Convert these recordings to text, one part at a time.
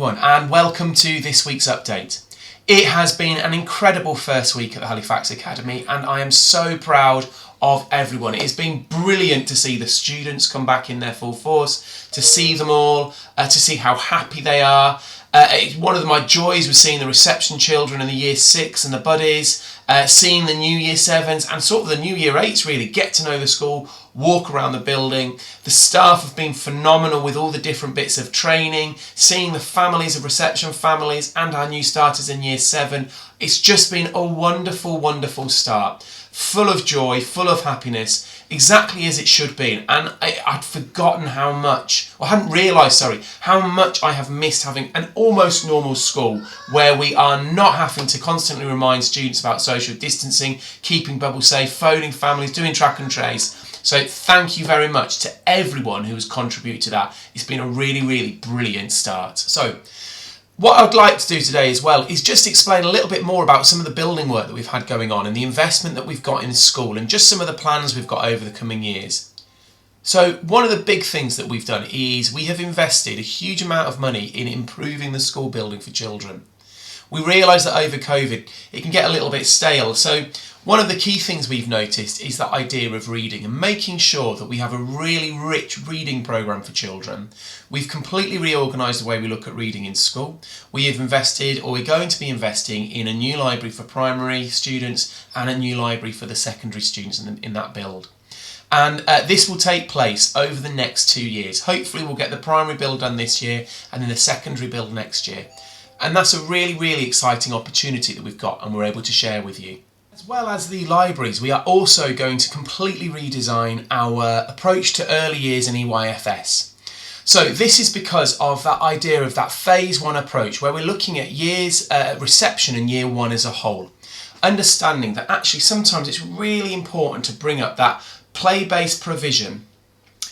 everyone, and welcome to this week's update. It has been an incredible first week at the Halifax Academy, and I am so proud of everyone. It's been brilliant to see the students come back in their full force, to see them all, to see how happy they are. One of my joys was seeing the reception children in the Year 6 and the buddies, seeing the new Year 7s and sort of the new Year 8s really get to know the school, walk around the building. The staff have been phenomenal with all the different bits of training, seeing the families of reception families and our new starters in Year 7. It's just been a wonderful, wonderful start. Full of joy, full of happiness, exactly as it should be. And I'd forgotten how much, or hadn't realised, how much I have missed having an almost normal school where we are not having to constantly remind students about social distancing, keeping bubbles safe, phoning families, doing track and trace. So thank you very much to everyone who has contributed to that. It's been a really, really brilliant start. So what I'd like to do today as well is just explain a little bit more about some of the building work that we've had going on and the investment that we've got in school and just some of the plans we've got over the coming years. So one of the big things that we've done is we have invested a huge amount of money in improving the school building for children. We realise that over COVID it can get a little bit stale, so one of the key things we've noticed is that idea of reading and making sure that we have a really rich reading programme for children. We've completely reorganised the way we look at reading in school. We have invested, or we're going to be investing, in a new library for primary students and a new library for the secondary students in that build. And this will take place over the next 2 years. Hopefully we'll get the primary build done this year and then the secondary build next year. And that's a really, really exciting opportunity that we've got and we're able to share with you. As well as the libraries, we are also going to completely redesign our approach to early years and EYFS. So this is because of that idea of that phase 1 approach where we're looking at years reception and year 1 as a whole. Understanding that actually sometimes it's really important to bring up that play-based provision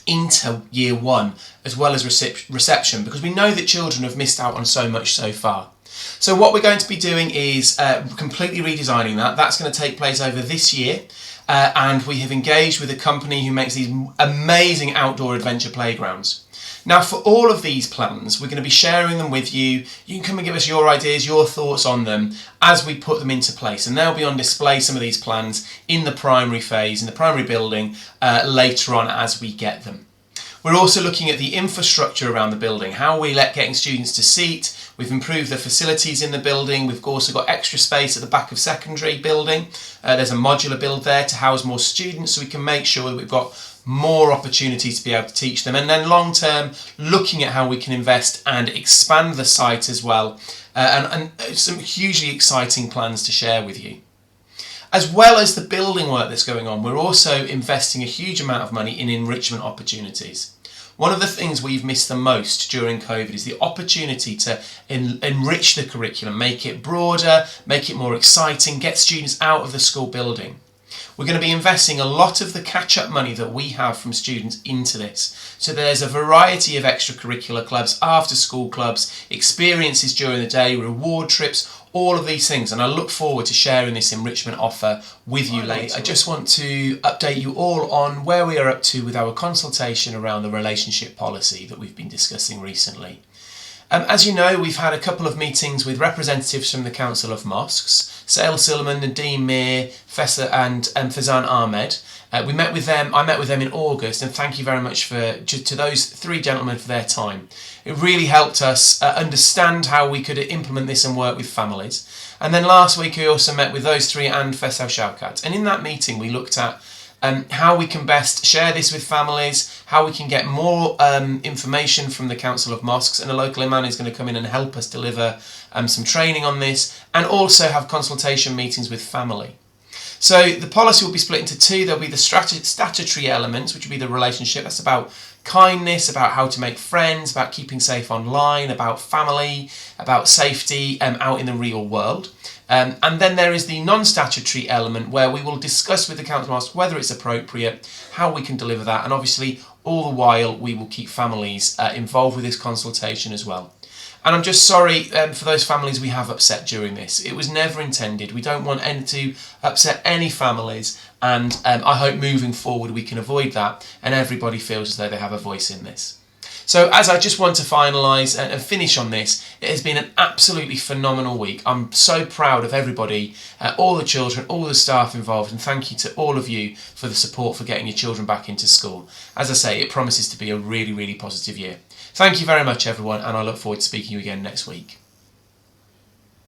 into year 1 as well as reception, because we know that children have missed out on so much so far. So what we're going to be doing is completely redesigning that. That's going to take place over this year, and we have engaged with a company who makes these amazing outdoor adventure playgrounds. Now for all of these plans, we're going to be sharing them with you. You can come and give us your ideas, your thoughts on them as we put them into place, and they'll be on display, some of these plans, in the primary phase, in the primary building, later on as we get them. We're also looking at the infrastructure around the building, how we getting students to seat. We've improved the facilities in the building. We've also got extra space at the back of secondary building. There's a modular build there to house more students, so we can make sure that we've got more opportunities to be able to teach them. And then long term, looking at how we can invest and expand the site as well. And some hugely exciting plans to share with you. As well as the building work that's going on, we're also investing a huge amount of money in enrichment opportunities. One of the things we've missed the most during COVID is the opportunity to enrich the curriculum, make it broader, make it more exciting, get students out of the school building. We're going to be investing a lot of the catch-up money that we have from students into this. So there's a variety of extracurricular clubs, after-school clubs, experiences during the day, reward trips, all of these things, and I look forward to sharing this enrichment offer with you later. I just want to update you all on where we are up to with our consultation around the relationship policy that we've been discussing recently. As you know, we've had a couple of meetings with representatives from the Council of Mosques, Sail Silliman, Nadeem Mir, Fessa and Fazan Ahmed. I met with them in August, and thank you very much to those 3 gentlemen for their time. It really helped us understand how we could implement this and work with families. And then last week we also met with those 3 and Faisal Shaukat. And in that meeting we looked at how we can best share this with families, how we can get more information from the Council of Mosques, and a local imam is going to come in and help us deliver some training on this, and also have consultation meetings with family. So the policy will be split into 2. There'll be the statutory elements, which will be the relationship. That's about kindness, about how to make friends, about keeping safe online, about family, about safety out in the real world. And then there is the non-statutory element where we will discuss with the Council of Mosques whether it's appropriate, how we can deliver that, and obviously all the while we will keep families involved with this consultation as well. And I'm just sorry for those families we have upset during this. It was never intended. We don't want to upset any families, and I hope moving forward we can avoid that and everybody feels as though they have a voice in this. So as I just want to finalise and finish on this, it has been an absolutely phenomenal week. I'm so proud of everybody, all the children, all the staff involved, and thank you to all of you for the support for getting your children back into school. As I say, it promises to be a really, really positive year. Thank you very much everyone, and I look forward to speaking to you again next week.